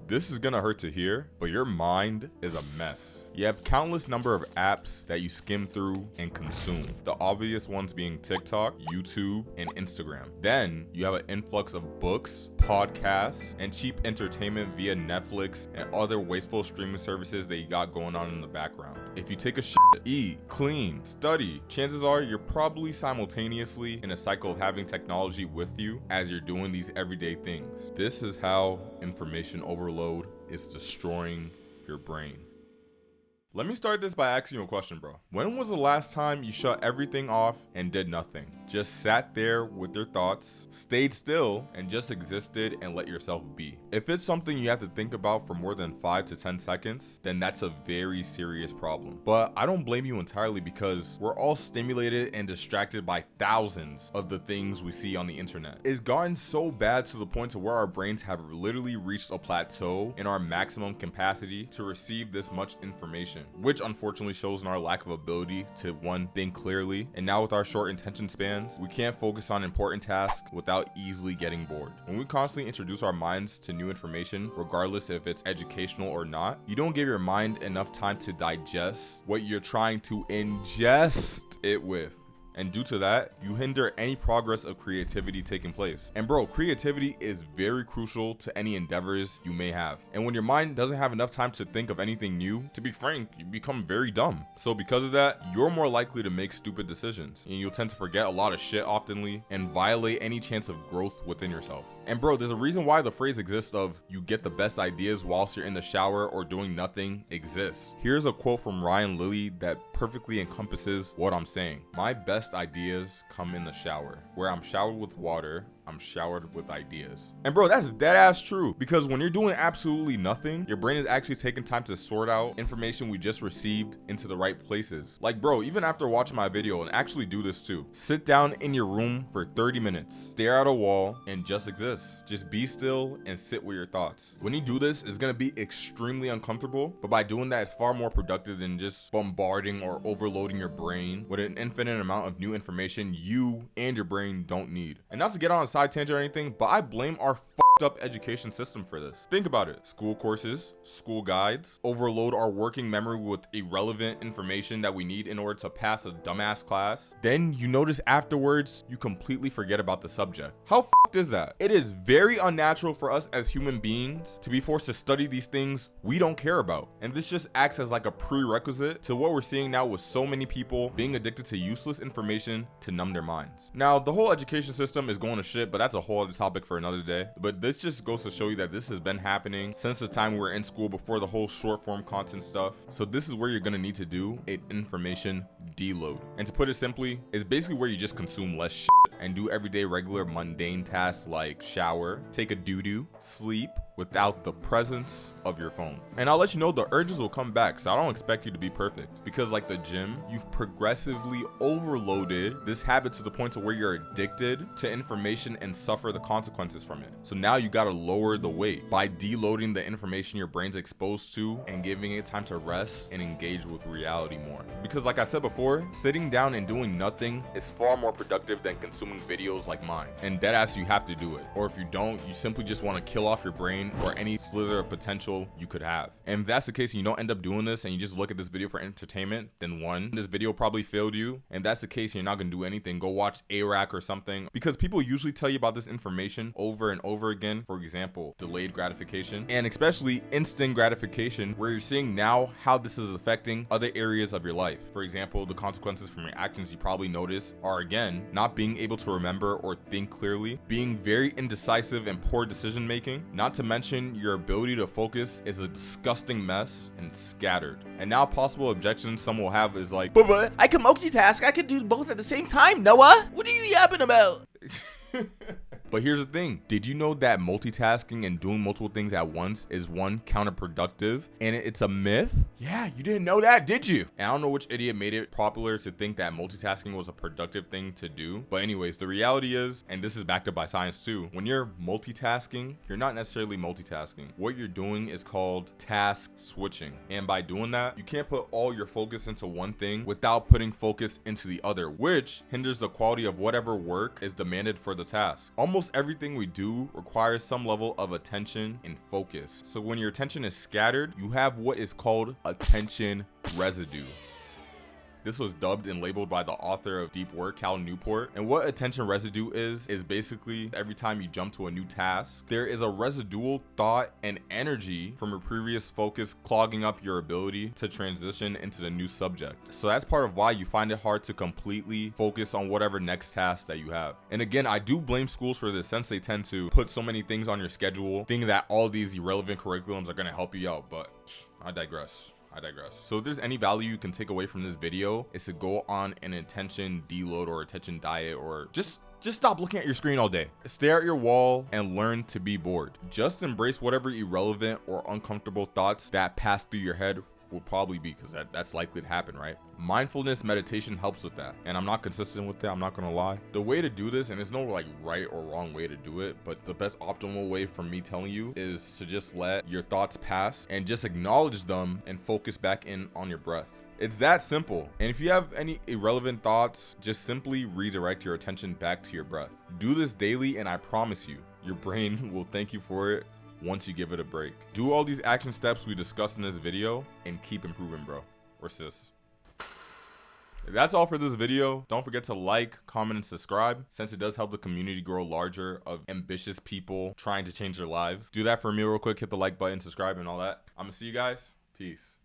This is gonna hurt to hear, but your mind is a mess. You have countless number of apps that you skim through and consume. The obvious ones being TikTok, YouTube, and Instagram. Then you have an influx of books, podcasts, and cheap entertainment via Netflix and other wasteful streaming services that you got going on in the background. If you take a shit, eat, clean, study, chances are you're probably simultaneously in a cycle of having technology with you as you're doing these everyday things. This is how information overload is destroying your brain. Let me start this by asking you a question, bro. When was the last time you shut everything off and did nothing? Just sat there with your thoughts, stayed still, and just existed and let yourself be. If it's something you have to think about for more than 5 to 10 seconds, then that's a very serious problem. But I don't blame you entirely because we're all stimulated and distracted by thousands of the things we see on the internet. It's gotten so bad to the point to where our brains have literally reached a plateau in our maximum capacity to receive this much information, which unfortunately shows in our lack of ability to, one, think clearly. And now with our short attention spans, we can't focus on important tasks without easily getting bored. When we constantly introduce our minds to new information, regardless if it's educational or not, you don't give your mind enough time to digest what you're trying to ingest it with. And due to that, you hinder any progress of creativity taking place. And bro, creativity is very crucial to any endeavors you may have. And when your mind doesn't have enough time to think of anything new, to be frank, you become very dumb. So because of that, you're more likely to make stupid decisions. And you'll tend to forget a lot of shit oftenly and violate any chance of growth within yourself. And bro, there's a reason why the phrase exists of you get the best ideas whilst you're in the shower or doing nothing exists. Here's a quote from Ryan Lilly that perfectly encompasses what I'm saying. My best ideas come in the shower. Where I'm showered with water, I'm showered with ideas. And bro, that's dead ass true, because when you're doing absolutely nothing, your brain is actually taking time to sort out information we just received into the right places. Like bro, even after watching my video, and actually do this too, sit down in your room for 30 minutes, stare at a wall, and just exist. Just be still and sit with your thoughts. When you do this, it's gonna be extremely uncomfortable, but by doing that, it's far more productive than just bombarding or overloading your brain with an infinite amount of new information you and your brain don't need. And not to get on a side tangent or anything, but I blame our fucked up education system for this. Think about it. School courses, school guides overload our working memory with irrelevant information that we need in order to pass a dumbass class. Then you notice afterwards you completely forget about the subject. How fucked is that? It is very unnatural for us as human beings to be forced to study these things we don't care about. And this just acts as like a prerequisite to what we're seeing now with so many people being addicted to useless information to numb their minds. Now, the whole education system is going to shit, but that's a whole other topic for another day. But this just goes to show you that this has been happening since the time we were in school, before the whole short form content stuff. So this is where you're gonna need to do an information deload. And to put it simply, it's basically where you just consume less shit and do everyday regular mundane tasks like shower, take a doo-doo, sleep, without the presence of your phone. And I'll let you know the urges will come back, so I don't expect you to be perfect, because like the gym, you've progressively overloaded this habit to the point to where you're addicted to information and suffer the consequences from it. So now you gotta lower the weight by deloading the information your brain's exposed to and giving it time to rest and engage with reality more. Because like I said before, sitting down and doing nothing is far more productive than consuming videos like mine. And deadass, you have to do it. Or if you don't, you simply just want to kill off your brain or any slither of potential you could have. And if that's the case and you don't end up doing this and you just look at this video for entertainment, then one, this video probably failed you. And if that's the case and you're not gonna do anything, go watch ARAC or something, because people usually tell you about this information over and over again. For example, delayed gratification, and especially instant gratification, where you're seeing now how this is affecting other areas of your life. For example, the consequences from your actions you probably notice are, again, not being able to remember or think clearly, being very indecisive and poor decision making, not to mention your ability to focus is a disgusting mess and scattered. And now possible objections some will have is like, but I can multitask, I can do both at the same time, Noah. What are you yapping about? But here's the thing. Did you know that multitasking and doing multiple things at once is, one, counterproductive, and it's a myth? Yeah, you didn't know that, did you? And I don't know which idiot made it popular to think that multitasking was a productive thing to do. But anyways, the reality is, and this is backed up by science too, when you're multitasking, you're not necessarily multitasking. What you're doing is called task switching. And by doing that, you can't put all your focus into one thing without putting focus into the other, which hinders the quality of whatever work is demanded for the task. Almost Almost everything we do requires some level of attention and focus. So when your attention is scattered, you have what is called attention residue. This was dubbed and labeled by the author of Deep Work, Cal Newport. And what attention residue is basically every time you jump to a new task, there is a residual thought and energy from a previous focus clogging up your ability to transition into the new subject. So that's part of why you find it hard to completely focus on whatever next task that you have. And again, I do blame schools for this, since they tend to put so many things on your schedule, thinking that all these irrelevant curriculums are going to help you out. But I digress. So if there's any value you can take away from this video, is to go on an attention deload or attention diet, or just stop looking at your screen all day. Stare at your wall and learn to be bored. Just embrace whatever irrelevant or uncomfortable thoughts that pass through your head will probably be, because that's likely to happen, right? Mindfulness meditation helps with that, and I'm not consistent with it, I'm not gonna lie. The way to do this, and there's no like right or wrong way to do it, but the best optimal way from me telling you is to just let your thoughts pass and just acknowledge them and focus back in on your breath. It's that simple. And if you have any irrelevant thoughts, just simply redirect your attention back to your breath. Do this daily, and I promise you, your brain will thank you for it once you give it a break. Do all these action steps we discussed in this video and keep improving, bro or sis. That's all for this video. Don't forget to like, comment, and subscribe, since it does help the community grow larger of ambitious people trying to change their lives. Do that for me real quick. Hit the like button, subscribe, and all that. I'm gonna see you guys. Peace.